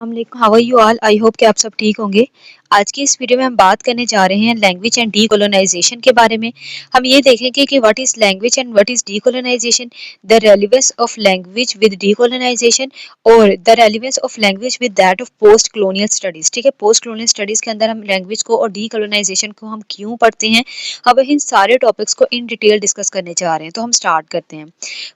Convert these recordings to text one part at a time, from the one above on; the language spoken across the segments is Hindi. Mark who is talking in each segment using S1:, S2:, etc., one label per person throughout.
S1: How are you all. I hope कि आप सब ठीक होंगे। आज की इस वीडियो में हम बात करने जा रहे हैं लैंग्वेज एंड डीकोलोनाइजेशन के बारे में। हम ये देखेंगे कि what is language and what is decolonisation, the relevance of language with decolonisation और the relevance of language with that of post colonial studies. ठीक है, पोस्ट कॉलोनियल स्टडीज के अंदर हम लैंग्वेज को और डीकोलोनाइजेशन को हम क्यों पढ़ते हैं, अब इन सारे टॉपिक्स को इन डिटेल डिस्कस करने जा रहे हैं। तो हम स्टार्ट करते हैं।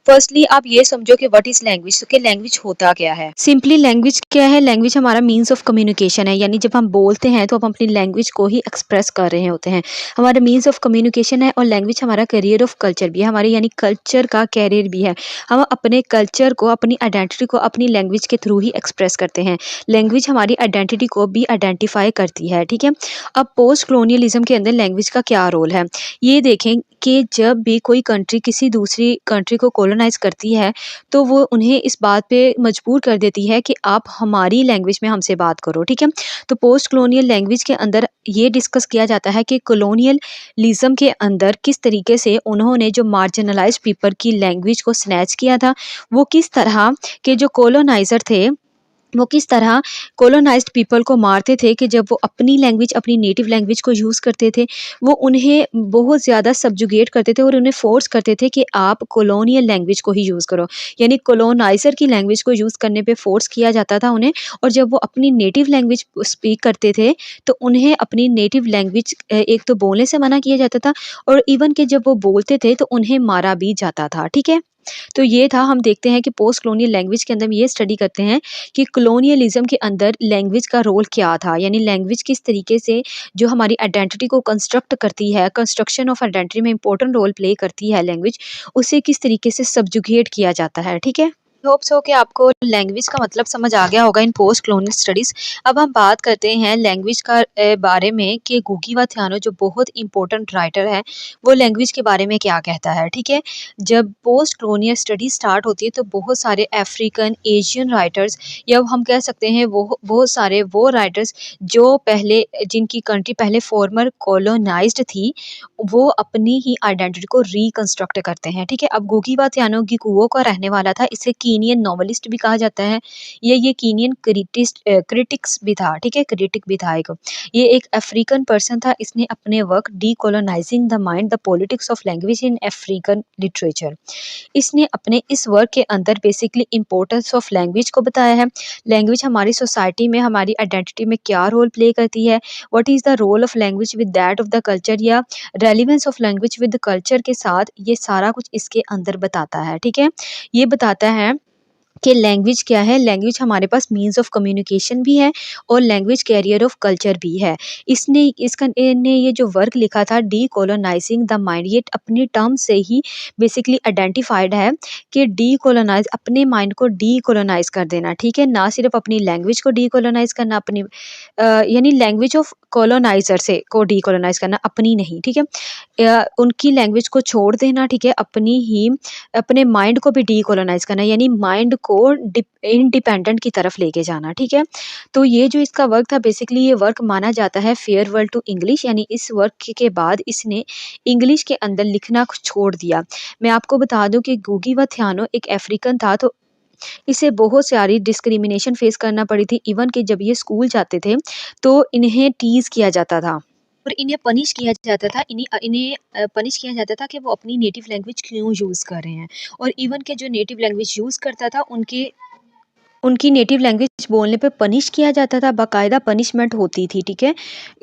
S1: फर्स्टली आप ये समझो कि व्हाट इज लैंग्वेज, तो कि लैंग्वेज होता क्या है। सिंपली लैंग्वेज क्या है? लैंग्वेज हमारा मीन्स ऑफ कम्युनिकेशन है, यानी जब हम बोलते हैं तो हम अपनी लैंग्वेज को ही एक्सप्रेस कर रहे होते हैं। हमारा मीन्स ऑफ कम्युनिकेशन है और लैंग्वेज हमारा करियर ऑफ कल्चर भी है, हमारे यानी कल्चर का कैरियर भी है। हम अपने कल्चर को, अपनी आइडेंटिटी को अपनी लैंग्वेज के थ्रू ही एक्सप्रेस करते हैं। लैंग्वेज हमारी आइडेंटिटी को भी आइडेंटिफाई करती है। ठीक है, अब पोस्ट कॉलोनियलिज्म के अंदर लैंग्वेज का क्या रोल है, ये देखें कि जब भी कोई कंट्री किसी दूसरी कंट्री को कॉलोनाइज करती है तो वो उन्हें इस बात पे मजबूर कर देती है कि आप हमारी लैंग्वेज में हमसे बात करो। ठीक है, तो पोस्ट कॉलोनियल लैंग्वेज के अंदर ये डिस्कस किया जाता है कि कॉलोनियलिज्म के अंदर किस तरीके से उन्होंने जो मार्जिनलाइज्ड पीपल की लैंग्वेज को स्नैच किया था, वो किस तरह के जो कॉलोनाइजर थे वो किस तरह कॉलोनाइज्ड पीपल को मारते थे कि जब वो अपनी लैंग्वेज, अपनी नेटिव लैंग्वेज को यूज़ करते थे, वो उन्हें बहुत ज़्यादा सब्जुगेट करते थे और उन्हें फोर्स करते थे कि आप कॉलोनियल लैंग्वेज को ही यूज़ करो। यानी कॉलोनाइज़र की लैंग्वेज को यूज़ करने पे फोर्स किया जाता था उन्हें, और जब वो अपनी नेटिव लैंग्वेज स्पीक करते थे तो उन्हें अपनी नेटिव लैंग्वेज एक तो बोलने से मना किया जाता था, और इवन कि जब वो बोलते थे तो उन्हें मारा भी जाता था। ठीक है, तो ये था। हम देखते हैं कि पोस्ट कॉलोनियल लैंग्वेज के अंदर हम ये स्टडी करते हैं कि कॉलोनियलिज्म के अंदर लैंग्वेज का रोल क्या था, यानी लैंग्वेज किस तरीके से जो हमारी आइडेंटिटी को कंस्ट्रक्ट करती है, कंस्ट्रक्शन ऑफ आइडेंटिटी में इंपॉर्टेंट रोल प्ले करती है लैंग्वेज, उसे किस तरीके से सब्जुगेट किया जाता है। ठीक है, होप सो कि आपको लैंग्वेज का मतलब समझ आ गया होगा इन पोस्ट कॉलोनियल स्टडीज। अब हम बात करते हैं लैंग्वेज का बारे में कि गुगी व थियानो जो बहुत इंपॉर्टेंट राइटर है, वो लैंग्वेज के बारे में क्या कहता है। ठीक है, जब पोस्ट कॉलोनियल स्टडी स्टार्ट होती है तो बहुत सारे अफ्रीकन, एशियन राइटर्स, या हम कह सकते हैं वो बहुत सारे वो राइटर्स जो पहले, जिनकी कंट्री पहले फॉर्मर कॉलोनाइज्ड थी, वो अपनी ही आइडेंटिटी को रिकंस्ट्रक्ट करते हैं। ठीक है, अब गुगी व थियानो गिकुओ का रहने वाला था, इसे कीनियन नॉवेलिस्ट भी कहा जाता है। ये कीनियन क्रिटिक्स भी था। ठीक है, क्रिटिक भी था एक। ये एक अफ्रीकन पर्सन था। इसने अपने work decolonising the mind, the politics of language in African literature, इसने अपने इस वर्क के अंदर बेसिकली इंपॉर्टेंस ऑफ लैंग्वेज को बताया है। लैंग्वेज हमारी सोसाइटी में, हमारी आइडेंटिटी में क्या रोल प्ले करती है, what is the role of language with that of the culture, या relevance of language with culture के साथ, ये सारा कुछ इसके अंदर बताता है। ठीक है, ये बताता है कि लैंग्वेज क्या है। लैंग्वेज हमारे पास मीन्स ऑफ कम्युनिकेशन भी है और लैंग्वेज कैरियर ऑफ कल्चर भी है। इसने इसका ने ये जो वर्क लिखा था डीकोलोनाइजिंग द माइंड, ये अपनी टर्म से ही बेसिकली आइडेंटिफाइड है कि डीकोलोनाइज, अपने माइंड को डीकोलोनाइज कर देना। ठीक है, ना सिर्फ अपनी लैंग्वेज को डीकोलोनाइज करना, अपनी यानी लैंग्वेज ऑफ कॉलोनाइजर से को डीकोलोनाइज करना, अपनी नहीं। ठीक है, उनकी लैंग्वेज को छोड़ देना। ठीक है, अपनी ही अपने माइंड को भी डीकोलोनाइज करना, यानी माइंड को इंडिपेंडेंट की तरफ लेके जाना। ठीक है, तो ये जो इसका वर्क था, बेसिकली ये वर्क माना जाता है फेयरवेल टू इंग्लिश, यानी इस वर्क के बाद इसने इंग्लिश के अंदर लिखना छोड़ दिया। मैं आपको बता दूं कि गुगी व थियानो एक अफ्रीकन था, तो इसे बहुत सारी डिस्क्रिमिनेशन फेस करना पड़ी थी। इवन कि जब ये स्कूल जाते थे तो इन्हें टीज किया जाता था और इन्हें पनिश किया जाता था। इन्हें पनिश किया जाता था कि वो अपनी नेटिव लैंग्वेज क्यों यूज़ कर रहे हैं, और इवन के जो नेटिव लैंग्वेज यूज़ करता था उनके उनकी नेटिव लैंग्वेज बोलने पे पनिश किया जाता था, बाकायदा पनिशमेंट होती थी। ठीक है,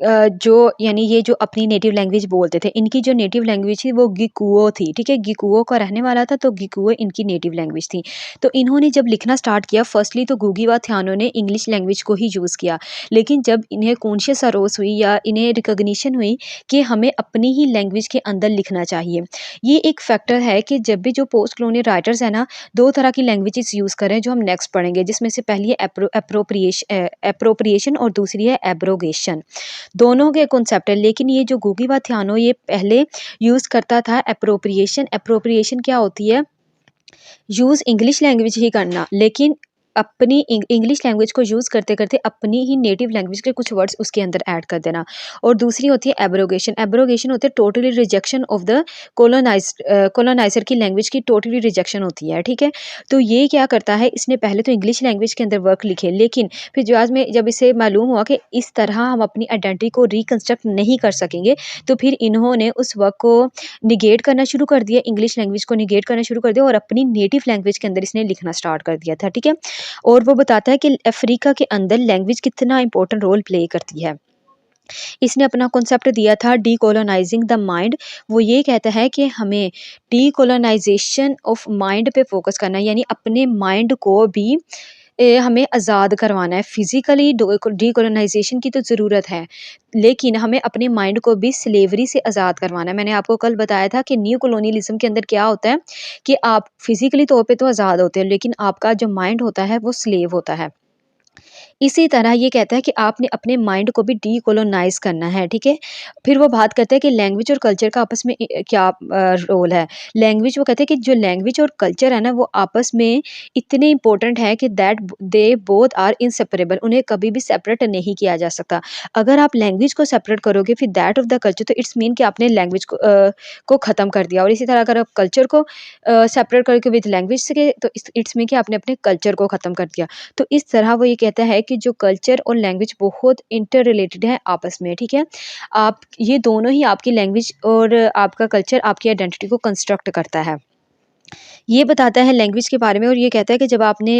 S1: जो यानी ये जो अपनी नेटिव लैंग्वेज बोलते थे, इनकी जो नेटिव लैंग्वेज थी वो गिकुओ थी। ठीक है, गिकुओ का रहने वाला था, तो गिकुओ इनकी नेटिव लैंग्वेज थी। तो इन्होंने जब लिखना स्टार्ट किया, फर्स्टली तो गुगी व थियानो ने इंग्लिश लैंग्वेज को ही यूज़ किया, लेकिन जब इन्हें कॉन्शियस अरोस हुई या इन्हें रिकॉग्निशन हुई कि हमें अपनी ही लैंग्वेज के अंदर लिखना चाहिए, ये एक फैक्टर है कि जब भी जो पोस्ट कॉलोनियल राइटर्स है ना, दो तरह की लैंग्वेजेस यूज़ करें जो हम नेक्स्ट पढ़ेंगे, जिसमें से पहली है एप्रोप्रिएशन और दूसरी है एब्रोगेशन। दोनों के कॉन्सेप्ट है, लेकिन ये जो गुगी व थियानो ये पहले यूज़ करता था एप्रोप्रिएशन। एप्रोप्रिएशन क्या होती है? यूज़ इंग्लिश लैंग्वेज ही करना, लेकिन अपनी इंग्लिश लैंग्वेज को यूज़ करते-करते अपनी ही नेटिव लैंग्वेज के कुछ वर्ड्स उसके अंदर ऐड कर देना। और दूसरी होती है एब्रोगेशन। एब्रोगेशन होती है totally rejection of the coloniser की लैंग्वेज की टोटली रिजेक्शन होती है, ठीक है? तो ये क्या करता है, इसने पहले तो इंग्लिश लैंग्वेज के अंदर वर्क लिखे, लेकिन फिर बाद में जब इसे मालूम हुआ कि इस तरह हम अपनी आइडेंटिटी को रिकंस्ट्रक्ट नहीं कर सकेंगे, तो फिर इन्होंने उस वर्क को निगेट करना शुरू कर दिया, इंग्लिश लैंग्वेज को निगेट करना शुरू कर दिया और अपनी नेटिव लैंग्वेज के अंदर इसने लिखना स्टार्ट कर दिया था, ठीक है? और वो बताता है कि अफ्रीका के अंदर लैंग्वेज कितना इंपॉर्टेंट रोल प्ले करती है। इसने अपना कॉन्सेप्ट दिया था डीकोलोनाइजिंग द माइंड। वो ये कहता है कि हमें डीकोलोनाइजेशन ऑफ माइंड पे फोकस करना है, यानी अपने माइंड को भी हमें आज़ाद करवाना है। फिजिकली डीकोलोनाइजेशन की तो ज़रूरत है, लेकिन हमें अपने माइंड को भी स्लेवरी से आज़ाद करवाना है। मैंने आपको कल बताया था कि न्यू कॉलोनियलिज्म के अंदर क्या होता है कि आप फिजिकली तौर पे तो आज़ाद होते हैं, लेकिन आपका जो माइंड होता है वो स्लेव होता है। इसी तरह ये कहता है कि आपने अपने माइंड को भी डीकोलोनाइज़ करना है, ठीक है? फिर वो बात करते हैं कि लैंग्वेज और कल्चर का आपस में क्या रोल है। लैंग्वेज, वो कहते हैं कि जो लैंग्वेज और कल्चर है ना, वो आपस में इतने इम्पोर्टेंट है कि that they both are inseparable, उन्हें कभी भी सेपरेट नहीं किया जा सकता। अगर आप लैंग्वेज को सेपरेट करोगे फिर दैट ऑफ द कल्चर, तो इट्स मीन कि आपने लैंग्वेज को ख़त्म कर दिया। और इसी तरह अगर आप कल्चर को सेपरेट करके विद लैंग्वेज से, तो इट्स मीन कि आपने अपने कल्चर को ख़त्म कर दिया। तो इस तरह वो ये कहता है कि जो कल्चर और लैंग्वेज बहुत इंटर रिलेटेड है आपस में, ठीक है? आप ये दोनों ही, आपकी लैंग्वेज और आपका कल्चर आपकी आइडेंटिटी को कंस्ट्रक्ट करता है। ये बताता है लैंग्वेज के बारे में और ये कहता है कि जब आपने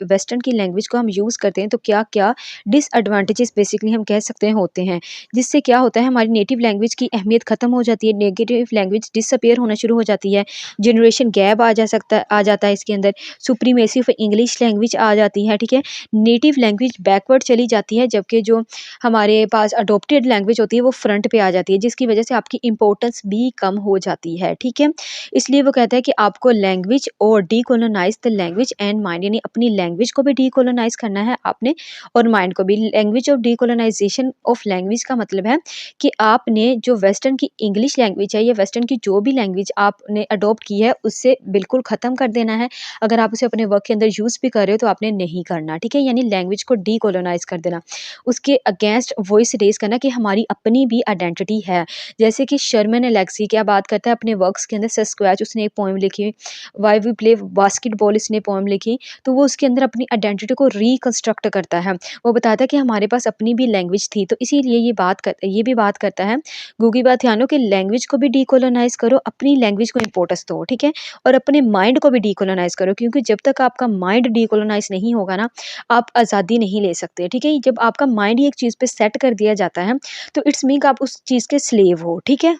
S1: वेस्टर्न की लैंग्वेज को हम यूज़ करते हैं तो क्या-क्या डिसएडवांटेजेस बेसिकली हम कह सकते हैं होते हैं। जिससे क्या होता है, हमारी नेटिव लैंग्वेज की अहमियत ख़त्म हो जाती है, नेगेटिव लैंग्वेज डिसअपीयर होना शुरू हो जाती है, जनरेशन गैप आ जाता है इसके अंदर, सुप्रीमेसी ऑफ इंग्लिश लैंग्वेज आ जाती है, ठीक है? नेटिव लैंग्वेज बैकवर्ड चली जाती है, जबकि जो हमारे पास अडॉप्टेड लैंग्वेज होती है वो फ्रंट पे आ जाती है, जिसकी वजह से आपकी इम्पोर्टेंस भी कम हो जाती है, ठीक है? इसलिए वो कहता है कि आपको लैंग्वेज और डीकोलोनाइज़ द लैंग्वेज एंड माइंड, यानी अपनी लैंग्वेज को भी डीकोलोनाइज़ करना है आपने और माइंड को भी। लैंग्वेज ऑफ डीकोलोनाइज़ेशन ऑफ लैंग्वेज का मतलब है कि आपने जो वेस्टर्न की इंग्लिश लैंग्वेज है या वेस्टर्न की जो भी लैंग्वेज आपने अडॉप्ट की है उससे बिल्कुल ख़त्म कर देना है। अगर आप उसे अपने वर्क के अंदर यूज़ भी कर रहे हो तो आपने नहीं करना, ठीक है? यानी लैंग्वेज को डीकोलोनाइज़ कर देना। उसके अगेंस्ट वॉइस रेज़ करना कि हमारी अपनी भी आइडेंटिटी है। जैसे कि शर्मन एलेक्सी क्या बात करता है अपने वर्क्स के अंदर, सस्क्वैच उसने एक पोएम लिखी, व्हाई वी प्ले बास्केटबॉल इसने पोएम लिखी, तो वो उसके अंदर अपनी आइडेंटिटी को रिकंस्ट्रक्ट करता है। वो बताता है कि हमारे पास अपनी भी लैंग्वेज थी, तो इसीलिए ये भी बात करता है गुगी बाथियानो कि लैंग्वेज को भी डीकोलोनाइज़ करो, अपनी लैंग्वेज को इम्पोर्टेंस दो, ठीक है? और अपने माइंड को भी डीकोलोनाइज़ करो, क्योंकि जब तक आपका माइंड डीकोलोनाइज़ नहीं होगा ना, आप आज़ादी नहीं ले सकते, ठीक है? जब आपका माइंड ही एक चीज़ पे सेट कर दिया जाता है, तो इट्स मीन कि आप उस चीज़ के स्लेव हो, ठीक है?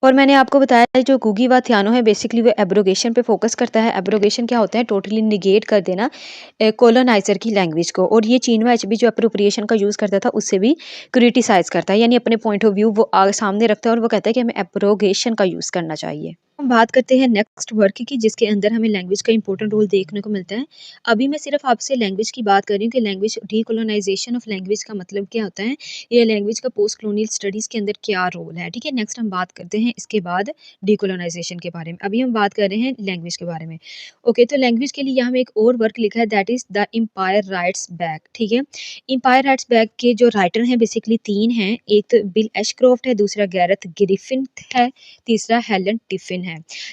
S1: और मैंने आपको बताया है जो गुगी व थियानो है बेसिकली वो एब्रोगेशन पे फोकस करता है। एब्रोगेशन क्या होता है, टोटली निगेट कर देना कॉलोनाइजर की लैंग्वेज को। और ये चीनवा एचबी जो अप्रोप्रिएशन का यूज़ करता था उससे भी क्रिटिसाइज करता है, यानी अपने पॉइंट ऑफ व्यू वो सामने रखता है और वो कहता है कि हमें एब्रोगेशन का यूज़ करना चाहिए। हम बात करते हैं नेक्स्ट वर्क की, जिसके अंदर हमें लैंग्वेज का इंपॉर्टेंट रोल देखने को मिलता है। अभी मैं सिर्फ आपसे लैंग्वेज की बात कर रही हूँ कि लैंग्वेज डीकोलोनाइजेशन ऑफ लैंग्वेज का मतलब क्या होता है, ये लैंग्वेज का पोस्ट कॉलोनियल स्टडीज़ के अंदर क्या रोल है, ठीक है? नेक्स्ट हम बात करते हैं इसके बाद डीकोलोनाइजेशन के बारे में। अभी हम बात कर रहे हैं लैंग्वेज के बारे में। ओके, तो लैंग्वेज के लिए यहाँ में एक और वर्क लिखा है, that is the empire writes back, ठीक है? एम्पायर राइट्स बैक के जो राइटर हैं बेसिकली 3 हैं, एक तो बिल एशक्रॉफ्ट है, दूसरा गैरेथ ग्रिफिन है, तीसरा हेलन टिफिन है।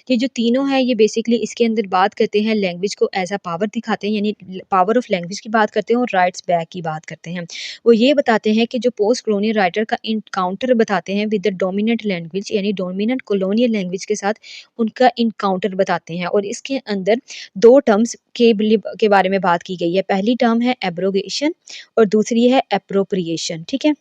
S1: ये जो तीनों हैं ये बेसिकली इसके अंदर बात करते हैं, लैंग्वेज को एज़ अ पावर दिखाते हैं, यानी पावर ऑफ लैंग्वेज की बात करते हैं और राइट्स बैक की बात करते हैं। वो ये बताते हैं कि जो पोस्ट कॉलोनियल राइटर का इनकाउंटर बताते हैं विद द डोमिनेंट लैंग्वेज, यानी डोमिनेंट कॉलोनियल लैंग्वेज के साथ उनका इनकाउंटर बताते हैं। और इसके अंदर 2 टर्म्स के बारे में बात की गई है। पहली टर्म है एब्रोगेशन और दूसरी है एप्रोप्रिएशन, ठीक है?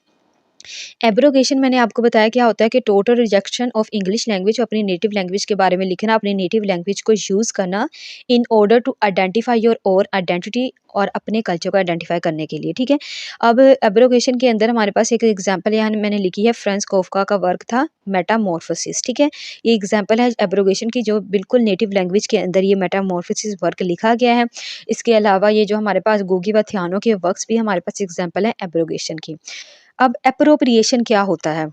S1: एब्रोगेशन मैंने आपको बताया क्या होता है कि total rejection of English language, अपनी नेटिव लैंग्वेज के बारे में लिखना, अपनी नेटिव लैंग्वेज को यूज़ करना in order to identify your और आइडेंटिटी, और अपने कल्चर को आइडेंटिफाई करने के लिए, ठीक है? अब एब्रोगेशन के अंदर हमारे पास एक एग्जांपल यहाँ मैंने लिखी है, फ्रांज काफ्का का वर्क था मेटामॉर्फोसिस, ठीक है? ये एग्जांपल है एब्रोगेशन की, जो बिल्कुल नेटिव लैंग्वेज के अंदर ये मेटामॉर्फोसिस वर्क लिखा गया है। इसके अलावा ये जो हमारे पास गुगी व थियानो के वर्क्स भी हमारे पास एग्जांपल है एब्रोगेशन की। अब एप्रोप्रिएशन क्या होता है?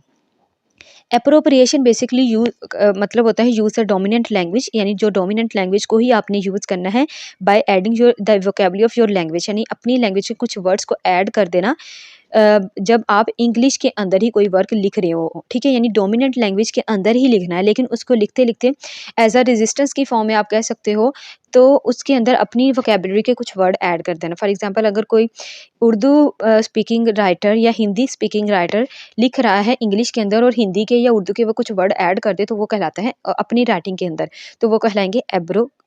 S1: एप्रोप्रिएशन बेसिकली मतलब होता है यूज़ द डोमिनेंट लैंग्वेज, यानी जो डोमिनेंट लैंग्वेज को ही आपने यूज़ करना है by adding your the vocabulary of your language, यानी अपनी लैंग्वेज के कुछ वर्ड्स को ऐड कर देना जब आप इंग्लिश के अंदर ही कोई वर्क लिख रहे हो, ठीक है, यानी डोमिनेंट लैंग्वेज के अंदर ही लिखना है, लेकिन उसको लिखते लिखते एज अ रेजिस्टेंस की फॉर्म में आप कह सकते हो, तो उसके अंदर अपनी वोकेबुलरी के कुछ वर्ड ऐड कर देना। फॉर एग्जांपल अगर कोई उर्दू स्पीकिंग राइटर या हिंदी स्पीकिंग राइटर लिख रहा है इंग्लिश के अंदर और हिंदी के या उर्दू के वो कुछ वर्ड ऐड कर दे, तो वो कहलाता है अपनी राइटिंग के अंदर, तो वो कहलाएंगे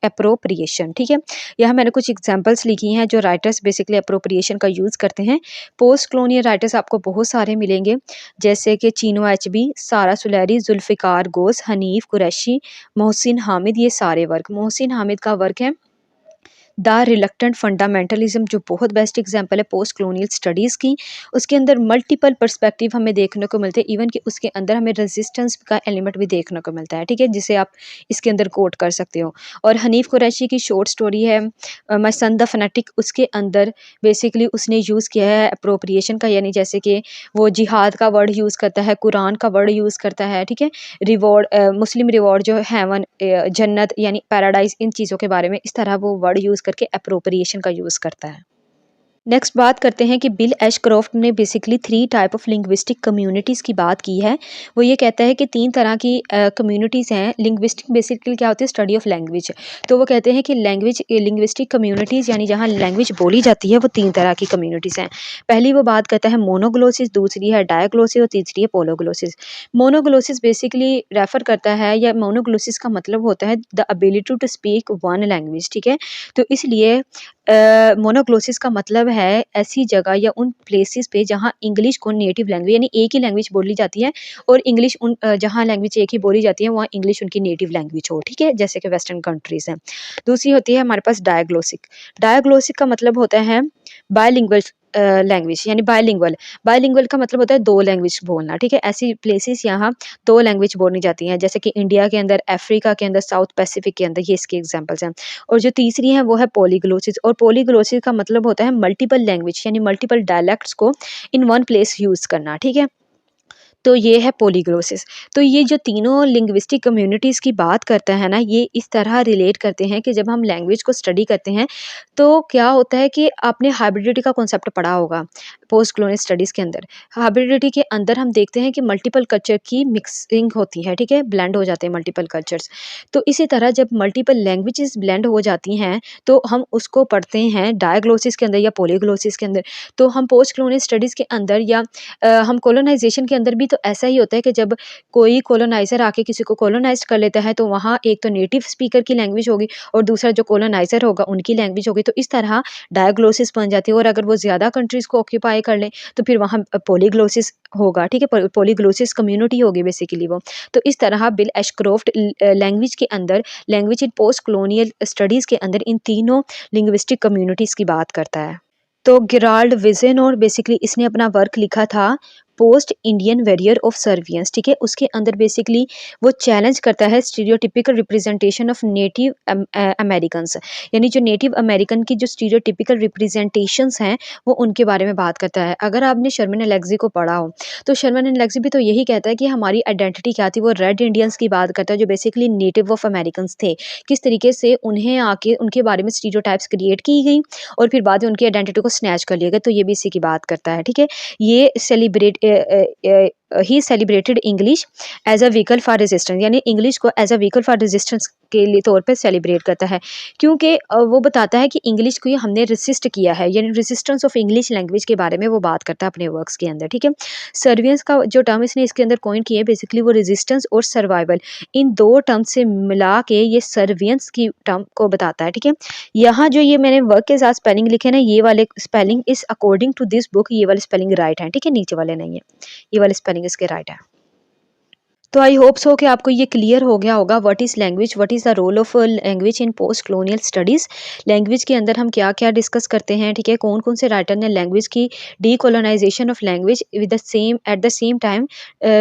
S1: एप्रोप्रिएशन, ठीक है। यहाँ मैंने कुछ एग्जांपल्स लिखी हैं जो राइटर्स बेसिकली एप्रोप्रिएशन का यूज़ करते हैं। पोस्ट कॉलोनियल राइटर्स आपको बहुत सारे मिलेंगे, जैसे कि चीनो एचबी, सारा सुलैरी, जुल्फ़िकार घोष, हनीफ कुरैशी, मोहसिन हामिद, ये सारे वर्क। मोहसिन हामिद का वर्क है द रिलक्टेंट फंडामेंटलिज्म, जो बहुत बेस्ट एग्जांपल है पोस्ट कॉलोनियल स्टडीज़ की। उसके अंदर मल्टीपल पर्सपेक्टिव हमें देखने को मिलते हैं, इवन कि उसके अंदर हमें रेजिस्टेंस का एलिमेंट भी देखने को मिलता है, ठीक है, जिसे आप इसके अंदर कोट कर सकते हो। और हनीफ कुरैशी की शॉर्ट स्टोरी है माय सन द फनेटिक, उसके अंदर बेसिकली उसने यूज़ किया है अप्रोप्रिएशन का, यानी जैसे कि वो जिहाद का वर्ड यूज़ करता है, कुरान का वर्ड यूज़ करता है, ठीक है, रिवॉर्ड मुस्लिम रिवॉर्ड जो हेवन जन्नत यानी पैराडाइज, इन चीज़ों के बारे में इस तरह वो वर्ड यूज़ करके एप्रोप्रिएशन का यूज़ करता है। नेक्स्ट बात करते हैं कि बिल एशक्रॉफ्ट ने basically 3 type of linguistic communities की बात की है। वो ये कहता है कि 3 तरह की कम्युनिटीज़ हैं। लिंग्विस्टिक बेसिकली क्या होती है, स्टडी ऑफ लैंग्वेज। तो वो कहते हैं कि लिंग्विस्टिक कम्युनिटीज़ यानी जहाँ लैंग्वेज बोली जाती है वो 3 तरह की कम्युनिटीज़ हैं। पहली वो बात करता है मोनोग्लोसिस, दूसरी है डायग्लोसिस और तीसरी है पोलोग्लोसिस। मोनोग्लोसिस बेसिकली रेफ़र करता है, या मोनोग्लोसिस का मतलब होता है the ability to speak one language, ठीक है। तो इसलिए मोनोग्लोसिस का मतलब है ऐसी जगह या उन प्लेसेस पे जहाँ इंग्लिश को नेटिव लैंग्वेज, यानी एक ही लैंग्वेज बोली जाती है और इंग्लिश जहाँ लैंग्वेज एक ही बोली जाती है वहाँ इंग्लिश उनकी नेटिव लैंग्वेज हो, ठीक है, जैसे कि वेस्टर्न कंट्रीज हैं। दूसरी होती है हमारे पास डायग्लोसिक। डायग्लोसिक का मतलब होता है बायलिंगुअल लैंग्वेज, यानी बायलिंगुअल। बायलिंगुअल का मतलब होता है दो लैंग्वेज बोलना, ठीक है। ऐसी प्लेसेस यहाँ दो लैंग्वेज बोली जाती हैं, जैसे कि इंडिया के अंदर, अफ्रीका के अंदर, साउथ पैसिफिक के अंदर, ये इसके एग्जांपल्स हैं। और जो तीसरी है वो है पॉलीग्लोसिस, और पॉलीग्लोसिस का मतलब होता है मल्टीपल लैंग्वेज, यानी मल्टीपल डायलेक्ट्स को इन वन प्लेस यूज़ करना, ठीक है। तो ये है पॉलीग्लोसिस। तो ये जो तीनों लिंग्विस्टिक कम्युनिटीज़ की बात करता है ना, ये इस तरह रिलेट करते हैं कि जब हम लैंग्वेज को स्टडी करते हैं, तो क्या होता है कि आपने हाइब्रिडिटी का कॉन्सेप्ट पढ़ा होगा पोस्ट कॉलोनियल स्टडीज़ के अंदर। हाइब्रिडिटी के अंदर हम देखते हैं कि मल्टीपल कल्चर की मिक्सिंग होती है, ठीक है, ब्लेंड हो जाते हैं मल्टीपल कल्चर्स। तो इसी तरह जब मल्टीपल लैंग्वेजेस ब्लेंड हो जाती हैं, तो हम उसको पढ़ते हैं डायग्लोसिस के अंदर या पॉलीग्लोसिस के अंदर। तो हम पोस्ट कॉलोनियल स्टडीज़ के अंदर या हम कोलोनाइजेशन के अंदर भी तो ऐसा ही होता है कि जब कोई कोलोनाइज़र आके किसी को कोलोनाइज़ कर लेता है, तो वहाँ एक तो नेटिव स्पीकर की लैंग्वेज होगी और दूसरा जो कोलोनाइज़र होगा उनकी लैंग्वेज होगी। तो इस तरह डायग्लोसिस बन जाती है, और अगर वो ज़्यादा कंट्रीज़ को ऑक्यूपाई कर लें तो फिर वहाँ पॉलीग्लोसिस होगा, ठीक है, पॉलीग्लोसिस कम्युनिटी होगी बेसिकली वो। तो इस तरह बिल एशक्रॉफ्ट लैंग्वेज के अंदर, language in post colonial studies के अंदर इन तीनों लिंग्विस्टिक कम्युनिटीज़ की बात करता है। तो गेराल्ड विज़न, और बेसिकली इसने अपना वर्क लिखा था पोस्ट इंडियन वैरियर ऑफ सर्वियंस, ठीक है। उसके अंदर बेसिकली वो चैलेंज करता है stereotypical representation of native Americans, यानी जो नेटिव अमेरिकन की जो स्टीरियोटिपिकल रिप्रेजेंटेशंस हैं वो उनके बारे में बात करता है। अगर आपने शर्मन एलेक्सी को पढ़ा हो, तो शर्मन एलेक्सी भी तो यही कहता है कि हमारी आइडेंटिटी क्या थी। वो रेड इंडियंस की बात करता है जो बेसिकली नेटिव ऑफ अमेरिकन्स थे, किस तरीके से उन्हें आके उनके बारे में स्टीरियोटाइप्स क्रिएट की गई और फिर बाद में उनकी आइडेंटिटी को स्नैच कर लिया गया। तो ये भी इसी की बात करता है, ठीक है। ये ही celebrated English as a vehicle for resistance, यानी इंग्लिश को as a vehicle for resistance के लिए तौर पे सेलिब्रेट करता है, क्योंकि वो बताता है कि इंग्लिश को ये हमने रेसिस्ट किया है, यानी रेजिस्टेंस ऑफ इंग्लिश लैंग्वेज के बारे में वो बात करता है अपने वर्क्स के अंदर, ठीक है। सर्वियंस का जो टर्म इसने इसके अंदर कॉइन किया है, बेसिकली वो रेजिस्टेंस और सर्वाइवल, इन दो टर्म से मिला के ये सर्वियंस की टर्म को बताता है, ठीक है। यहाँ जो ये मैंने वर्क के साथ स्पेलिंग लिखे ना, ये वाले स्पेलिंग इस अकॉर्डिंग टू दिस बुक, ये वाले स्पेलिंग राइट है, ठीक है, नीचे वाले नहीं है, ये वाले स्पेलिंग इसके राइट है। तो आई होप सो कि आपको ये क्लियर हो गया होगा what is language, what is the role of language in post colonial studies. Language के अंदर हम क्या-क्या डिस्कस करते हैं, ठीक है? कौन-कौन से राइटर ने लैंग्वेज की decolonisation of language with the same at the same time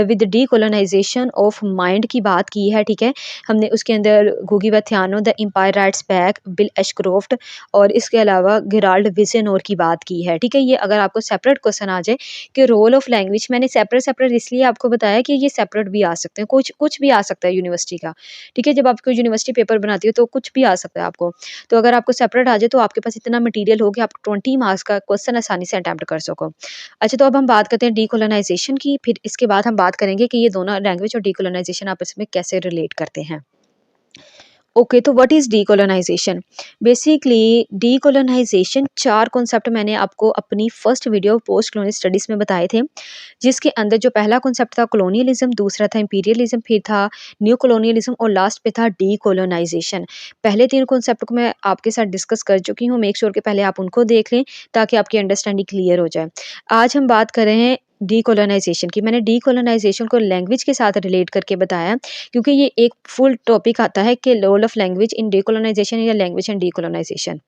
S1: with decolonisation of mind की बात की है, ठीक है? हमने उसके अंदर गुगी wa Thiong'o, the empire writes back, Bill Ashcroft और इसके अलावा गेराल्ड विज़ेनोर की बात की है, ठीक है? ये अगर आपको सेपरेट क्वेश्चन आ जाए कि रोल ऑफ लैंग्वेज, मैंने सेपरेट इसलिए आपको बताया कि ये सेपरेट भी आ सकते हैं, कुछ भी आ सकता है यूनिवर्सिटी का, ठीक है? जब आपको यूनिवर्सिटी पेपर बनाती हो तो कुछ भी आ सकता है आपको। तो अगर आपको सेपरेट आ जाए तो आपके पास इतना मटेरियल हो कि आप 20 मार्क्स का क्वेश्चन आसानी से अटेम्प्ट कर सको। अच्छा, तो अब हम बात करते हैं डीकोलोनाइज़ेशन की, फिर इसके बाद हम बात करेंगे कि ये दोनों लैंग्वेज और डीकोलोनाइज़ेशन आपस में कैसे रिलेट करते हैं। ओके, तो व्हाट इज़ डीकोलोनाइज़ेशन? बेसिकली डीकोलोनाइज़ेशन 4 कॉन्सेप्ट मैंने आपको अपनी first video post colonial studies में बताए थे, जिसके अंदर जो पहला कॉन्सेप्ट था कॉलोनियलिज़्म, दूसरा था इंपीरियलिज़्म, फिर था न्यू कॉलोनियलिज़्म और लास्ट पे था डीकोलोनाइज़ेशन। पहले 3 कॉन्सेप्ट को मैं आपके साथ डिस्कस कर चुकी हूँ, मेक श्योर कि पहले आप उनको देख लें ताकि आपकी अंडरस्टैंडिंग क्लियर हो जाए। आज हम बात कर रहे हैं डीकोलोनाइज़ेशन की। मैंने डीकोलोनाइज़ेशन को लैंग्वेज के साथ रिलेट करके बताया, क्योंकि ये एक फुल टॉपिक आता है कि रोल ऑफ लैंग्वेज इन डीकोलोनाइज़ेशन या लैंग्वेज एंड डीकोलोनाइज़ेशन।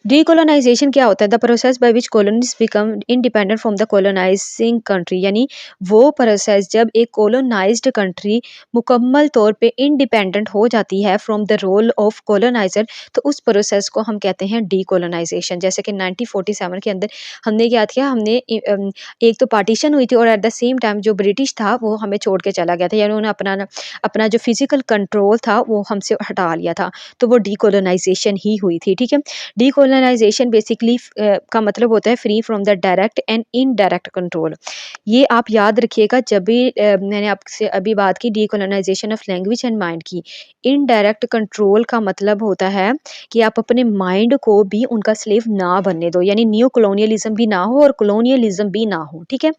S1: डीकोलोनाइज़ेशन क्या होता है? The process by which colonies become independent from the colonising country, यानी वो प्रोसेस जब एक कॉलोनाइज्ड कंट्री मुकम्मल तौर पे इंडिपेंडेंट हो जाती है from the role of coloniser, तो उस प्रोसेस को हम कहते हैं डीकोलोनाइज़ेशन। जैसे कि 1947 के अंदर हमने क्या किया, हमने एक तो पार्टीशन हुई थी और एट द सेम टाइम जो ब्रिटिश था वो हमें छोड़ के चला गया था, यानी उन्होंने अपना जो फिजिकल कंट्रोल था वो हमसे हटा लिया था, तो वो डीकोलोनाइज़ेशन ही हुई थी, ठीक है? डीकोलोनाइजेशन बेसिकली का मतलब होता है free from the direct and indirect control. ये आप याद रखिएगा जब भी मैंने आपसे अभी बात की decolonisation of language and mind की। इनडायरेक्ट कंट्रोल का मतलब होता है कि आप अपने माइंड को भी उनका स्लेव ना बनने दो, यानी न्यू कॉलोनियलिज्म भी ना हो और कॉलोनियलिज्म भी ना हो, ठीक है?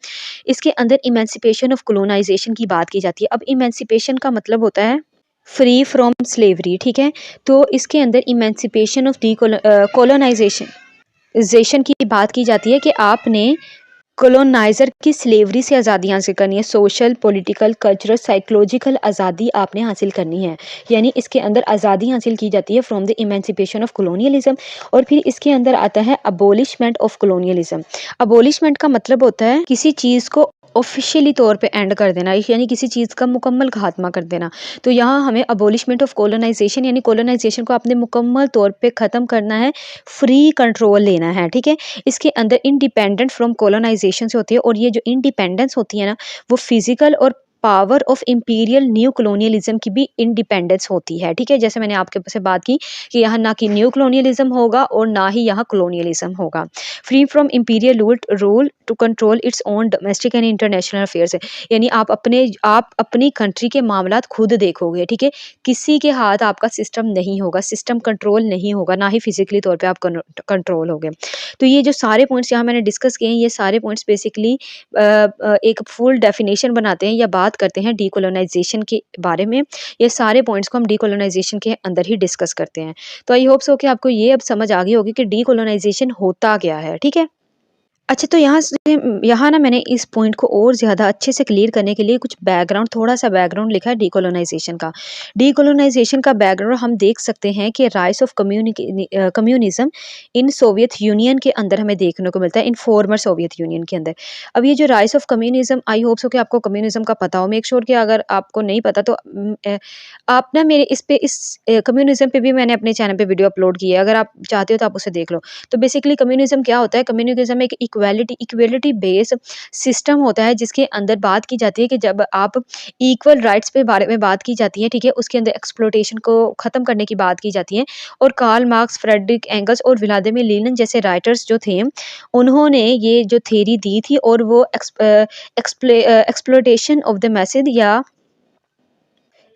S1: इसके अंदर इमेंसिपेशन ऑफ कॉलोनाइजेशन की बात की जाती है। अब इमेंसिपेशन का मतलब होता है फ्री फ्रॉम स्लेवरी, ठीक है? तो इसके अंदर इमेंसिपेशन ऑफ कॉलोनाइजेशन ज़ेशन की बात की जाती है कि आपने कॉलोनाइज़र की स्लेवरी से आज़ादी हासिल करनी है, सोशल, पॉलिटिकल, कल्चरल, साइकोलॉजिकल आज़ादी आपने हासिल करनी है। यानी इसके अंदर आज़ादी हासिल की जाती है फ्रॉम द इमेंसिपेशन ऑफ कॉलोनियलिज़्म। और फिर इसके अंदर आता है अबॉलिशमेंट ऑफ कॉलोनियलिज़्म। अबॉलिशमेंट का मतलब होता है किसी चीज़ को ऑफ़िशियली तौर पे एंड कर देना, यानी किसी चीज़ का मुकम्मल खात्मा कर देना। तो यहाँ हमें अबॉलिशमेंट ऑफ कॉलोनाइज़ेशन, यानी कॉलोनाइज़ेशन को आपने मुकम्मल तौर पे ख़त्म करना है, फ्री कंट्रोल लेना है, ठीक है? इसके अंदर इंडिपेंडेंट फ्रॉम कॉलोनाइजेशन से होती है, और ये जो इंडिपेंडेंस होती है ना, वो फिजिकल और power of imperial new colonialism की भी इंडिपेंडेंस होती है, ठीक है? जैसे मैंने आपके से बात की कि यहाँ ना कि न्यू कॉलोनियलिज्म होगा और ना ही यहाँ कॉलोनियलिज्म होगा। Free from imperial rule to control its own domestic and international affairs, यानी आप अपनी कंट्री के मामलात खुद देखोगे, ठीक है? किसी के हाथ आपका सिस्टम नहीं होगा, सिस्टम कंट्रोल नहीं होगा, ना ही फिजिकली तौर पे आप कंट्रोल होगे। तो ये जो सारे पॉइंट्स यहाँ मैंने डिस्कस किए हैं, ये सारे पॉइंट्स बेसिकली एक फुल डेफिनेशन बनाते हैं या बात करते हैं डीकोलोनाइजेशन के बारे में। ये सारे पॉइंट्स को हम डीकोलोनाइजेशन के अंदर ही डिस्कस करते हैं। तो आई होप सो कि आपको ये अब समझ आ गई होगी कि डीकोलोनाइजेशन होता क्या है, ठीक है? अच्छा, तो यहाँ ना मैंने इस पॉइंट को और ज़्यादा अच्छे से क्लियर करने के लिए कुछ बैकग्राउंड, थोड़ा-सा बैकग्राउंड लिखा है डीकोलोनाइज़ेशन का। डीकोलोनाइज़ेशन का बैकग्राउंड हम देख सकते हैं कि rise of communism in Soviet Union के अंदर हमें देखने को मिलता है, इन फॉर्मर सोवियत यूनियन के अंदर। अब ये जो rise of communism, I hope so कि आपको कम्युनिज़्म का पता हो। मेक श्योर कि अगर आपको नहीं पता तो आप ना मेरे इस कम्युनिज़्म पे भी मैंने अपने चैनल पे वीडियो अपलोड की है। अगर आप चाहते हो तो आप उसे देख लो। तो बेसिकली कम्युनिज़्म क्या होता है? कम्युनिज़्म एक इक्वालिटी बेस्ड सिस्टम होता है, जिसके अंदर बात की जाती है कि जब आप इक्वल राइट्स पे बारे में बात की जाती है, ठीक है? उसके अंदर एक्सप्लॉयटेशन को ख़त्म करने की बात की जाती है। और कार्ल मार्क्स, फ्रेडरिक एंगल्स और व्लादिमीर लेनिन जैसे राइटर्स जो थे, उन्होंने ये जो थ्योरी दी थी, और वो एक्सप्लॉयटेशन ऑफ द मैसेज या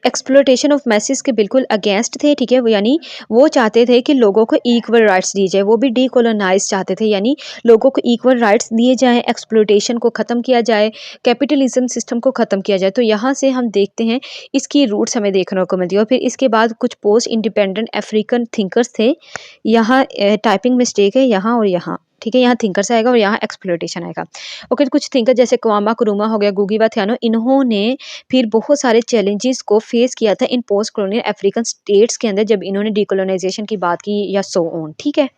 S1: एक्सप्लॉयटेशन ऑफ मैसेज के बिल्कुल अगेंस्ट थे, ठीक है? वो यानी वो चाहते थे कि लोगों को इक्वल राइट्स दिए जाए, वो भी डीकोलोनाइज़ चाहते थे, यानी लोगों को इक्वल राइट्स दिए जाएँ, एक्सप्लॉयटेशन को ख़त्म किया जाए, कैपिटलिज़्म सिस्टम को ख़त्म किया जाए। तो यहाँ से हम देखते हैं इसकी रूट्स हमें देखने को मिलती है। और फिर इसके बाद कुछ पोस्ट इंडिपेंडेंट अफ्रीकन थिंकर्स थे। यहाँ टाइपिंग मिस्टेक है यहाँ और यहाँ। ठीक है, यहाँ थिंकर्स आएगा और यहाँ एक्सप्लॉयटेशन आएगा। ओके, तो कुछ थिंकर जैसे क्वामा कुरुमा हो गया, गुगी व थियानो, इन्होंने फिर बहुत सारे चैलेंजेस को फेस किया था इन पोस्ट कॉलोनियल अफ्रीकन स्टेट्स के अंदर जब इन्होंने डीकोलोनाइजेशन की बात की या सो ऑन। ठीक है।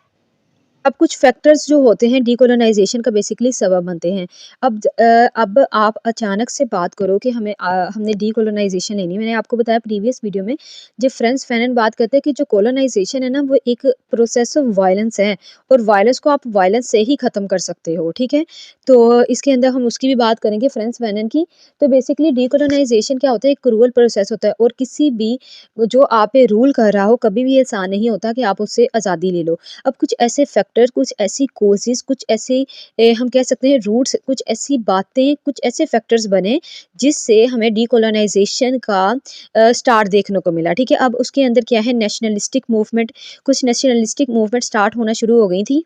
S1: अब कुछ फैक्टर्स जो होते हैं डीकोलोनाइजेशन का बेसिकली सबब बनते हैं। अब आप अचानक से बात करो कि हमने डीकोलोनाइजेशन लेनी है। मैंने आपको बताया प्रीवियस वीडियो में, जब फ्रांस फैनन बात करते हैं कि जो कोलोनाइजेशन है ना वो एक प्रोसेस ऑफ वायलेंस है और वायलेंस को आप वायलेंस से ही ख़त्म कर सकते हो, ठीक है? तो इसके अंदर हम उसकी भी बात करेंगे फ्रांस फैनन की। तो बेसिकली डीकोलोनाइजेशन क्या होता है, एक क्रूअल प्रोसेस होता है और किसी भी जो आप पे रूल कर रहा हो कभी भी ऐसा नहीं होता कि आप उससे आज़ादी ले लो। अब कुछ ऐसे फैक्टर, कुछ ऐसी कॉजेज़, कुछ ऐसे हम कह सकते हैं रूट्स, कुछ ऐसी बातें, कुछ ऐसे फैक्टर्स बने जिससे हमें डीकोलोनाइज़ेशन का स्टार्ट देखने को मिला, ठीक है? अब उसके अंदर क्या है, नेशनलिस्टिक मूवमेंट, कुछ नेशनलिस्टिक मूवमेंट स्टार्ट होना शुरू हो गई थी।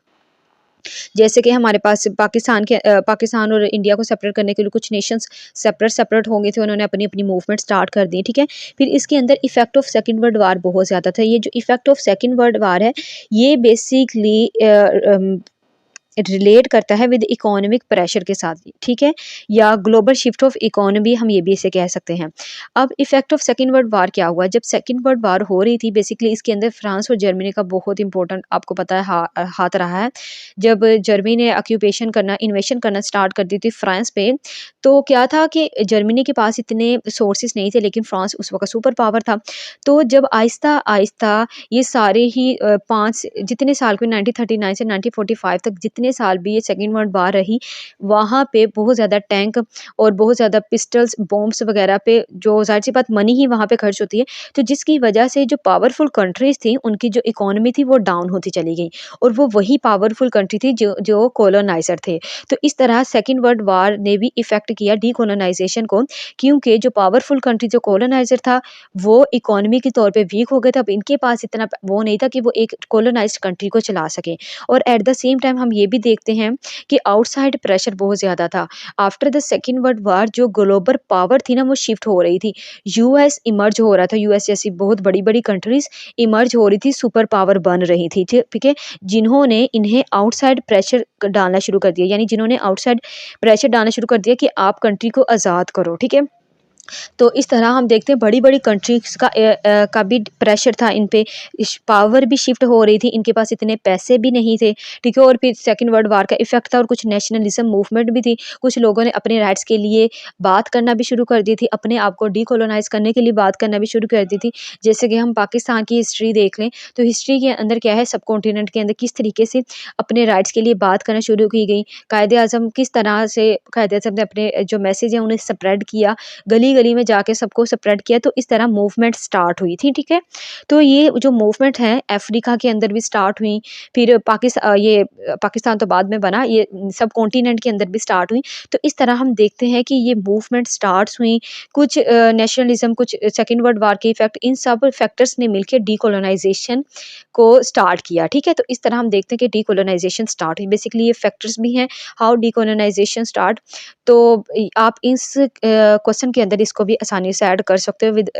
S1: जैसे कि हमारे पास पाकिस्तान और इंडिया को सेपरेट करने के लिए कुछ नेशंस सेपरेट हो गए थे, उन्होंने अपनी-अपनी मूवमेंट स्टार्ट कर दी, ठीक है? फिर इसके अंदर effect of second world war बहुत ज़्यादा था। ये जो effect of second world war है, ये बेसिकली रिलेट करता है विद इकोनॉमिक प्रेशर के साथ, ठीक है? या ग्लोबल शिफ्ट ऑफ इकोनॉमी, हम ये भी इसे कह सकते हैं। अब effect of second world war क्या हुआ, जब सेकंड वर्ल्ड वार हो रही थी बेसिकली इसके अंदर फ्रांस और जर्मनी का बहुत इंपॉर्टेंट आपको पता है हाथ रहा है। जब जर्मनी ने ऑक्यूपेशन करना, इन्वेशन करना स्टार्ट कर दी थी फ्रांस पे, तो क्या था कि जर्मनी के पास इतने सोर्सेस नहीं थे लेकिन फ्रांस उस वक्त सुपर पावर था। तो जब आहिस्ता आहिस्ता ये सारे ही 5 जितने साल के 1939 से 1945 तक जितने साल भी ये सेकंड वर्ल्ड वार रही, वहाँ पे बहुत ज़्यादा टैंक और बहुत ज़्यादा पिस्टल्स, बॉम्ब्स वगैरह पे जो ज़ाहिर-सी बात मनी ही वहाँ पे खर्च होती है। तो जिसकी वजह से जो पावरफुल कंट्रीज़ थी, उनकी जो इकोनॉमी थी वो डाउन होती चली गई और वो वही पावरफुल कंट्री थी जो कॉलोनाइज़र थे। तो इस तरह सेकंड वर्ल्ड वार ने भी इफ़ेक्ट किया डीकोलोनाइज़ेशन को, क्योंकि जो पावरफुल कंट्री जो कॉलोनाइज़र था, वो इकोनॉमी के तौर पे वीक हो गया था। अब इनके पास इतना वो नहीं था कि वो एक कॉलोनाइज्ड कंट्री को चला सकें। और एट द सेम टाइम हम ये भी देखते हैं कि आउटसाइड प्रेशर बहुत ज़्यादा था। After the second world war जो ग्लोबल पावर थी ना वो शिफ्ट हो रही थी। यूएस इमर्ज हो रहा था, यूएस जैसी बहुत बड़ी-बड़ी कंट्रीज़ इमर्ज हो रही थी, सुपर पावर बन रही थी, ठीक है? जिन्होंने इन्हें आउटसाइड प्रेशर डालना शुरू कर दिया, यानी जिन्होंने आउटसाइड प्रेशर डालना शुरू कर दिया कि आप कंट्री को आज़ाद करो, ठीक है? तो इस तरह हम देखते हैं बड़ी-बड़ी कंट्रीज़ का भी प्रेशर था इन पे, पावर भी शिफ्ट हो रही थी, इनके पास इतने पैसे भी नहीं थे, ठीक है? और फिर सेकंड वर्ल्ड वार का इफ़ेक्ट था और कुछ नेशनलिज़्म मूवमेंट भी थी। कुछ लोगों ने अपने राइट्स के लिए बात करना भी शुरू कर दी थी, अपने आप को डीकोलोनाइज़ करने के लिए बात करना भी शुरू कर दी थी। जैसे कि हम पाकिस्तान की हिस्ट्री देख लें, तो हिस्ट्री के अंदर क्या है, सबकॉन्टिनेंट के अंदर किस तरीके से अपने राइट्स के लिए बात करना शुरू की गई। कायदे-आज़म किस तरह से कायदे-आज़म ने अपने जो मैसेज है उन्हें स्प्रेड किया, गली-गली में जाके सबको स्प्रेड किया, तो इस तरह मूवमेंट स्टार्ट हुई थी, ठीक है? तो ये जो मूवमेंट है अफ्रीका के अंदर भी स्टार्ट हुई, फिर पाकिस्तान तो बाद में बना, ये सब कॉन्टिनेंट के अंदर भी स्टार्ट हुई। तो इस तरह हम देखते हैं कि ये मूवमेंट स्टार्ट्स हुई, कुछ नेशनलिज़्म, कुछ सेकंड वर्ल्ड वार के इफ़ेक्ट, इन सब फैक्टर्स ने मिलके डीकोलोनाइज़ेशन को स्टार्ट किया, ठीक है? तो इस तरह हम देखते हैं कि डीकोलोनाइज़ेशन स्टार्ट हुई। बेसिकली ये फैक्टर्स भी हैं, हाउ डीकोलोनाइज़ेशन स्टार्ट। तो आप इस क्वेश्चन के अंदर इसको भी आसानी से ऐड कर सकते हो विद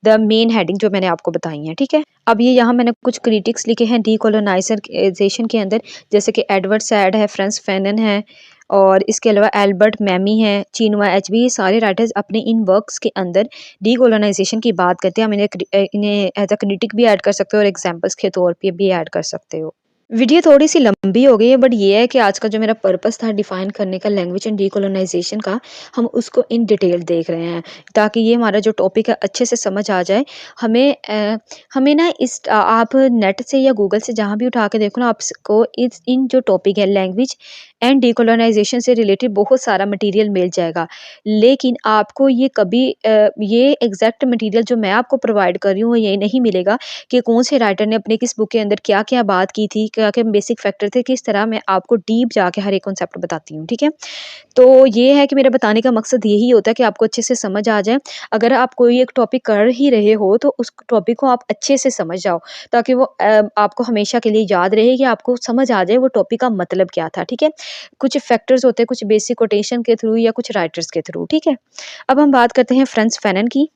S1: द मेन हेडिंग जो मैंने आपको बताई है, ठीक है? अब ये यहाँ मैंने कुछ क्रिटिक्स लिखे हैं डीकोलोनाइजेशन के अंदर, जैसे कि एडवर्ड सैड है, फ्रांस फैनन है और इसके अलावा एल्बर्ट मैमी है, चिनुआ एचबी, ये सारे राइटर्स अपने इन वर्क्स के अंदर डीकोलोनाइजेशन की बात करते हैं। हम इन्हें एज अ क्रिटिक भी ऐड कर सकते हो और एग्जाम्पल्स के तौर पे भी ऐड कर सकते हो। वीडियो थोड़ी-सी लंबी हो गई है, बट ये है कि आज का जो मेरा पर्पस था डिफाइन करने का लैंग्वेज एंड डीकोलोनाइजेशन का, हम उसको इन डिटेल देख रहे हैं, ताकि ये हमारा जो टॉपिक है अच्छे से समझ आ जाए। हमें ना आप नेट से या गूगल से जहाँ भी उठा के देखो ना, आपको इस इन जो टॉपिक है लैंग्वेज एंड डीकोलोनाइजेशन से रिलेटेड बहुत सारा मटेरियल मिल जाएगा। लेकिन आपको ये कभी ये एग्ज़ैक्ट मटेरियल जो मैं आपको प्रोवाइड कर रही हूँ, ये नहीं मिलेगा कि कौन से राइटर ने अपने किस बुक के अंदर क्या-क्या बात की थी, क्या-क्या बेसिक फैक्टर थे, किस तरह मैं आपको डीप जाके हर एक कॉन्सेप्ट बताती हूँ, ठीक है? तो ये है कि मेरा बताने का मकसद यही होता है कि आपको अच्छे से समझ आ जाए। अगर आप कोई एक टॉपिक कर ही रहे हो, तो उस टॉपिक को आप अच्छे से समझ जाओ, ताकि वो आपको हमेशा के लिए याद रहे, कि आपको समझ आ जाए वो टॉपिक का मतलब क्या था, ठीक है? कुछ फैक्टर्स होते हैं, कुछ बेसिक कोटेशन के थ्रू या कुछ राइटर्स के थ्रू, ठीक है? अब हम बात करते हैं फ्रांस फैनन की।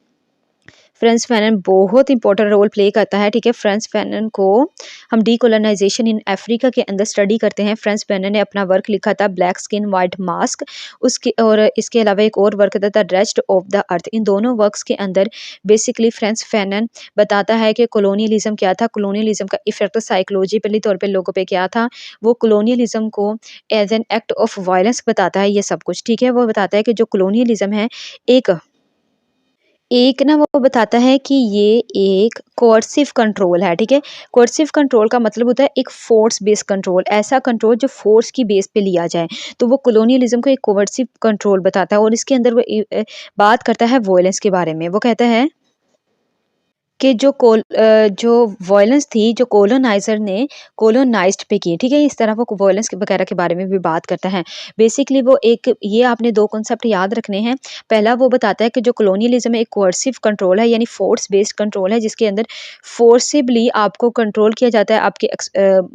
S1: फ्रांस फैनन बहुत इंपॉर्टेंट रोल प्ले करता है, ठीक है। फ्रांस फैनन को हम डीकोलोनाइजेशन इन अफ्रीका के अंदर स्टडी करते हैं। फ्रांस फैनन ने अपना वर्क लिखा था ब्लैक स्किन वाइट मास्क, उसके और इसके अलावा एक और वर्क था the rest of the earth. इन दोनों वर्क्स के अंदर बेसिकली फ्रांस फैनन बताता है कि कॉलोनियलिज्म क्या था, कॉलोनियलिज्म का इफेक्ट साइकोलॉजिकली तौर पे लोगों पे क्या था, वो कॉलोनियलिज्म को as an act of violence बताता है, ये सब कुछ, ठीक है। वो बताता है कि जो कॉलोनियलिज्म है एक एक ना वो बताता है कि ये एक कोर्सिव कंट्रोल है, ठीक है। कोर्सिव कंट्रोल का मतलब होता है एक फोर्स बेस्ड कंट्रोल, ऐसा कंट्रोल जो फोर्स की बेस पे लिया जाए। तो वो कॉलोनियलिज्म को एक कोर्सिव कंट्रोल बताता है और इसके अंदर वो बात करता है वॉयलेंस के बारे में। वो कहता है कि जो वॉयलेंस थी जो कॉलोनाइज़र ने कॉलोनाइज़्ड पे की, ठीक है? इस तरह वो वॉयलेंस वगैरह के बारे में भी बात करता है। बेसिकली वो एक ये आपने 2 कॉन्सेप्ट याद रखने हैं। पहला वो बताता है कि जो कॉलोनियलिज़्म एक कोर्सिव कंट्रोल है, यानी फोर्स बेस्ड कंट्रोल है, जिसके अंदर फोर्सिबली आपको कंट्रोल किया जाता है आपके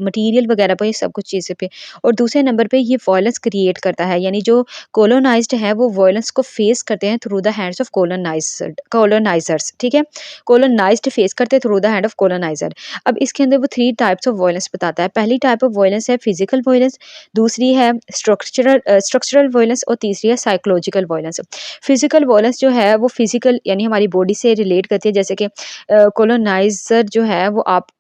S1: मटीरियल वगैरह पे, सब कुछ चीज़ें पे। और दूसरे नंबर पे ये वॉयलेंस क्रिएट करता है, यानी जो कॉलोनाइज़्ड है वो वॉयलेंस को फेस करते हैं थ्रू द हैंड्स ऑफ कॉलोनाइज़र्स, ठीक है? कॉलोनाइज्ड फेस करते through the hand of coloniser. अब इसके अंदर वो 3 टाइप्स ऑफ वायलेंस बताता है। पहली टाइप ऑफ वायलेंस है फिजिकल वायलेंस, दूसरी है स्ट्रक्चरल वायलेंस और तीसरी है साइकोलॉजिकल वायलेंस। फिजिकल वायलेंस जो है वो फिजिकल यानी हमारी बॉडी से रिलेट करती है, जैसे कि कॉलोनाइजर जो है वो आपको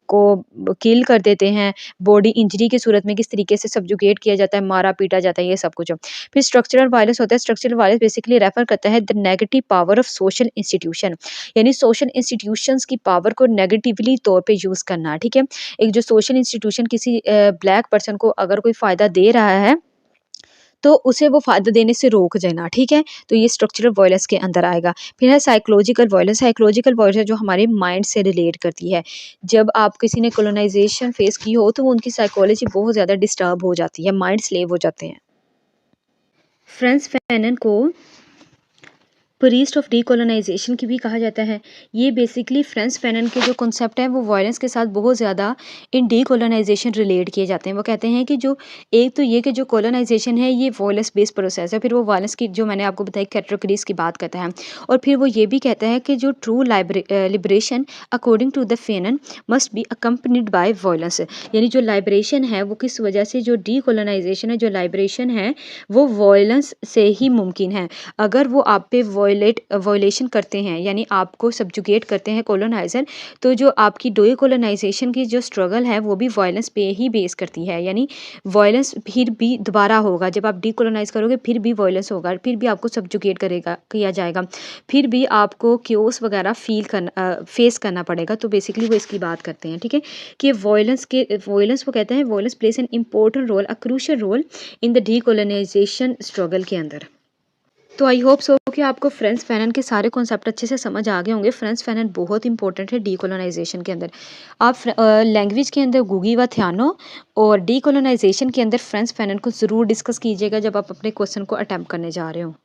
S1: किल कर देते हैं, बॉडी इंजरी की सूरत में किस तरीके से सब्जुगेट किया जाता है, मारा पीटा जाता है, ये सब कुछ। फिर स्ट्रक्चरल वायलेंस होता है। स्ट्रक्चरल वायलेंस बेसिकली रेफर करता है the negative power of social institution, यानी सोशल इंस्टीट्यूशंस की पावर को नेगेटिवली तौर पे यूज़ करना, ठीक है। एक जो सोशल इंस्टीट्यूशन किसी ब्लैक पर्सन को अगर कोई फ़ायदा दे रहा है, तो उसे वो फ़ायदा देने से रोक देना, ठीक है। तो ये स्ट्रक्चरल वायलेंस के अंदर आएगा। फिर है साइकोलॉजिकल वायलेंस। साइकोलॉजिकल वायलेंस जो हमारे माइंड से रिलेट करती है। जब आप किसी ने कॉलोनाइज़ेशन फेस की हो तो वो उनकी साइकोलॉजी बहुत ज़्यादा डिस्टर्ब हो जाती है, माइंड स्लेव हो जाते हैं। फ्रांस फैनन को प्रीस्ट ऑफ डीकोलोनाइजेशन की भी कहा जाता है। ये बेसिकली फ्रांस फैनन के जो कॉन्सेप्ट है वो वायलेंस के साथ बहुत ज़्यादा इन डीकोलोनाइजेशन रिलेट किए जाते हैं। वो कहते हैं कि जो एक तो ये कि जो कोलोनाइजेशन है ये वायलेंस बेस्ड प्रोसेस है, फिर वो वायलेंस की जो मैंने आपको बताई कैटेगरीज की बात करता है, और फिर वो ये भी कहता है कि जो true liberation according to the Fanon must be accompanied by violence, यानी जो लाइब्रेशन है वो किस वजह से, जो डीकोलोनाइजेशन है, जो लाइब्रेशन है वो वायलेंस से ही मुमकिन है। अगर वो आप पे वॉयलेशन करते हैं, यानी आपको सब्जुगेट करते हैं कॉलोनाइज़र, तो जो आपकी डीकोलोनाइजेशन की जो स्ट्रगल है वो भी वायलेंस पे ही बेस करती है, यानी वायलेंस फिर भी दोबारा होगा। जब आप डीकोलोनाइज करोगे फिर भी वायलेंस होगा, फिर भी आपको सब्जुगेट किया जाएगा, फिर भी आपको क्योस वगैरह फेस करना पड़ेगा। तो बेसिकली वो इसकी बात करते हैं, ठीक है, कि वायलेंस वो कहते हैं violence plays an important role, a crucial role in the decolonisation struggle के अंदर। तो आई होप सो कि आपको फ्रांस फैनन के सारे कॉन्सेप्ट अच्छे से समझ आ गए होंगे। फ्रांस फैनन बहुत इंपॉर्टेंट है डीकोलोनाइजेशन के अंदर। आप लैंग्वेज के अंदर गुगी व थ्यानो और डीकोलोनाइजेशन के अंदर फ्रांस फैनन को ज़रूर डिस्कस कीजिएगा जब आप अपने क्वेश्चन को अटेम्प्ट करने जा रहे हो।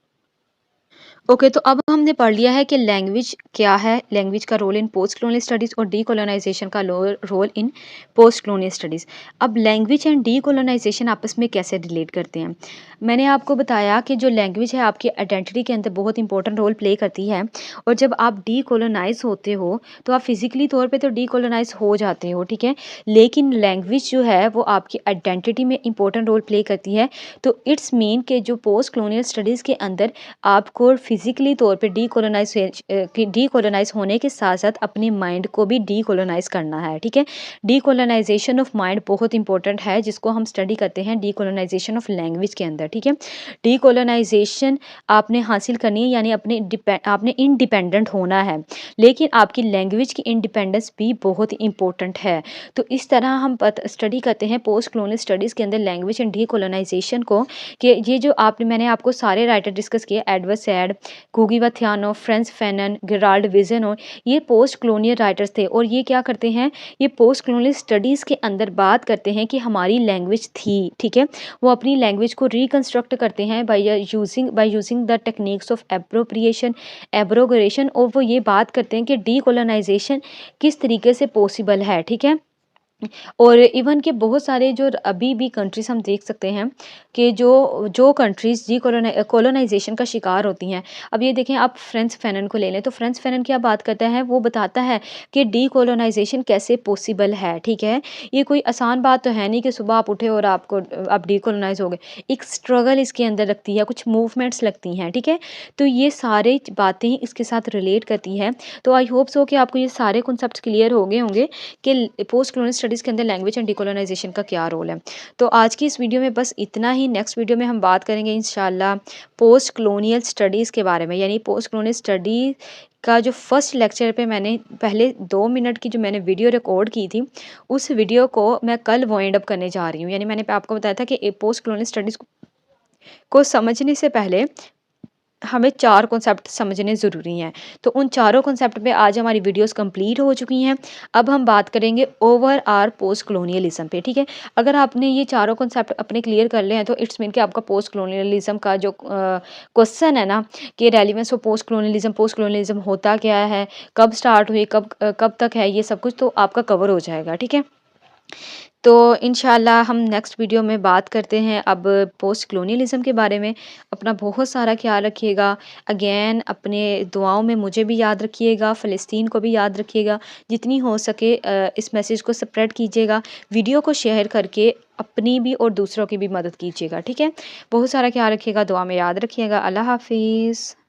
S1: ओके, तो अब हमने पढ़ लिया है कि लैंग्वेज क्या है, लैंग्वेज का role in post colonial studies और डीकोलोनाइजेशन का role in post colonial studies. अब लैंग्वेज एंड डीकोलोनाइजेशन आपस में कैसे रिलेट करते हैं। मैंने आपको बताया कि जो लैंग्वेज है आपकी आइडेंटिटी के अंदर बहुत इंपॉर्टेंट रोल प्ले करती है, और जब आप डीकोलोनाइज होते हो तो आप फिजिकली तौर पे तो डीकोलोनाइज हो जाते हो, ठीक है, लेकिन लैंग्वेज जो है वो आपकी आइडेंटिटी में इंपॉर्टेंट रोल प्ले करती है। तो इट्स मीन कि जो पोस्ट कॉलोनियल स्टडीज़ के अंदर आपको फिजिकली तौर पे डीकोलोनाइज होने के साथ साथ अपने माइंड को भी डीकोलोनाइज करना है, ठीक है। डीकोलोनाइजेशन ऑफ माइंड बहुत इंपॉर्टेंट है, जिसको हम स्टडी करते हैं डीकोलोनाइजेशन ऑफ लैंग्वेज के अंदर, ठीक है। डीकोलोनाइजेशन आपने हासिल करनी है, यानी आपने इंडिपेंडेंट होना है, लेकिन आपकी लैंग्वेज की इंडिपेंडेंस भी बहुत इंपॉर्टेंट है। तो इस तरह हम स्टडी करते हैं पोस्ट कॉलोनियल स्टडीज़ के अंदर लैंग्वेज एंड डीकोलोनाइजेशन को, कि ये जो मैंने आपको सारे राइटर डिस्कस किए, एडवर्ड सैड, गुगी व थ्यानो, फ्रांस फैनन, गेराल्ड विजनो, ये पोस्ट कॉलोनियल राइटर्स थे, और ये क्या करते हैं, ये पोस्ट कॉलोनियल स्टडीज़ के अंदर बात करते हैं कि हमारी लैंग्वेज थी, ठीक है, वो अपनी लैंग्वेज को रिकंस्ट्रक्ट करते हैं by using the techniques of appropriation, abrogation, और वो ये बात करते हैं कि डीकोलोनाइजेशन किस तरीके से पॉसिबल है, ठीक है। और इवन कि बहुत सारे जो अभी भी कंट्रीज़ हम देख सकते हैं कि जो जो कंट्रीज़ कॉलोनाइज़ेशन का शिकार होती हैं। अब ये देखें, आप फ्रेंच फैनन को ले लें, तो फ्रेंच फैनन क्या बात करता है, वो बताता है कि डीकोलोनाइज़ेशन कैसे पॉसिबल है, ठीक है? ये कोई आसान बात तो है नहीं कि सुबह आप उठे और आप डीकोलोनाइज़ हो गए। एक स्ट्रगल इसके अंदर लगती है, कुछ मूवमेंट्स लगती हैं, ठीक है? तो ये सारी बातें इसके साथ रिलेट करती हैं। तो आई होप सो कि आपको ये सारे कॉन्सेप्ट्स क्लियर हो गए होंगे कि पोस्ट कॉलोनियल स्टडीज़ के अंदर लैंग्वेज एंड डिकोलोनाइजेशन का क्या रोल है। तो आज की इस वीडियो में बस इतना ही। नेक्स्ट वीडियो में हम बात करेंगे इंशाल्लाह पोस्ट कॉलोनियल स्टडीज़ के बारे में, यानी पोस्ट कॉलोनियल स्टडी का जो फर्स्ट लेक्चर पे मैंने पहले 2 मिनट की जो मैंने वीडियो रिकॉर्ड की थी, उस वीडियो को मैं कल वाइंड अप करने जा रही हूँ। यानी मैंने आपको बताया था कि पोस्ट कॉलोनियल स्टडीज़ को समझने से पहले हमें 4 कॉन्सेप्ट समझने ज़रूरी हैं। तो उन चारों कॉन्सेप्ट पे आज हमारी वीडियोस कंप्लीट हो चुकी हैं। अब हम बात करेंगे ओवर आर पोस्ट कॉलोनियलिज़्म पे, ठीक है? अगर आपने ये चारों कॉन्सेप्ट अपने क्लियर कर लिए हैं, तो इट्स मीन कि आपका पोस्ट कॉलोनियलिज़्म का जो क्वेश्चन है ना, कि रेलेवेंस ऑफ पोस्ट कॉलोनियलिज़्म होता क्या है, कब स्टार्ट हुई, कब तक है, ये सब कुछ तो आपका कवर हो जाएगा, ठीक है? तो इंशाल्लाह हम नेक्स्ट वीडियो में बात करते हैं अब पोस्ट कॉलोनियलिज़्म के बारे में। अपना बहुत सारा ख़्याल रखिएगा। अगेन अपने दुआओं में मुझे भी याद रखिएगा, फ़लस्तीन को भी याद रखिएगा। जितनी हो सके इस मैसेज को स्प्रेड कीजिएगा। वीडियो को शेयर करके अपनी भी और दूसरों की भी मदद कीजिएगा, ठीक है? बहुत सारा ख़्याल रखिएगा, दुआ में याद रखिएगा। अल्लाह हाफ़िज़।